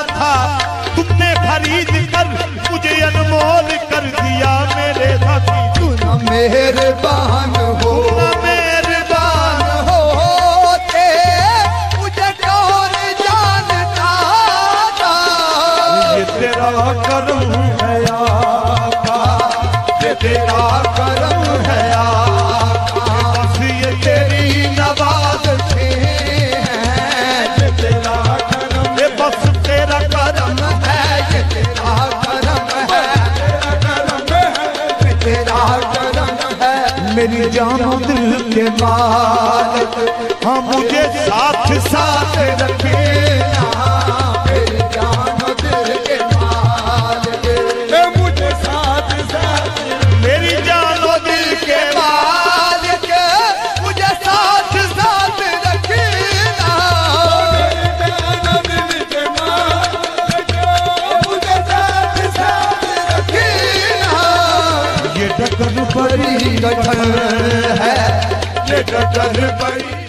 न था, तुमने खरीद कर मुझे अनमोल कर दिया मेरे साथी। तू न मेहरबान हो, मेहरबान होते मुझे कौन जानता था। ये तेरा करम है आका, ये तेरा करम है आका, बस ये तेरी नवाज़ें हैं। ये तेरा करम, ये बस तेरा करम है, ये तेरा करम है, ये तेरा करम है। मेरी जानो दिल के मालिक, हाँ मुझे साथ साथ रखे। मेरी जानो दिल के मालिक, मुझे साथ साथ, मेरी जानो दिल के मालिक मुझे साथ साथ रखना। दिल के मालिक, मुझे साथ साथ रखना। ये डगर बड़ी कठिन है, ये डगर बड़ी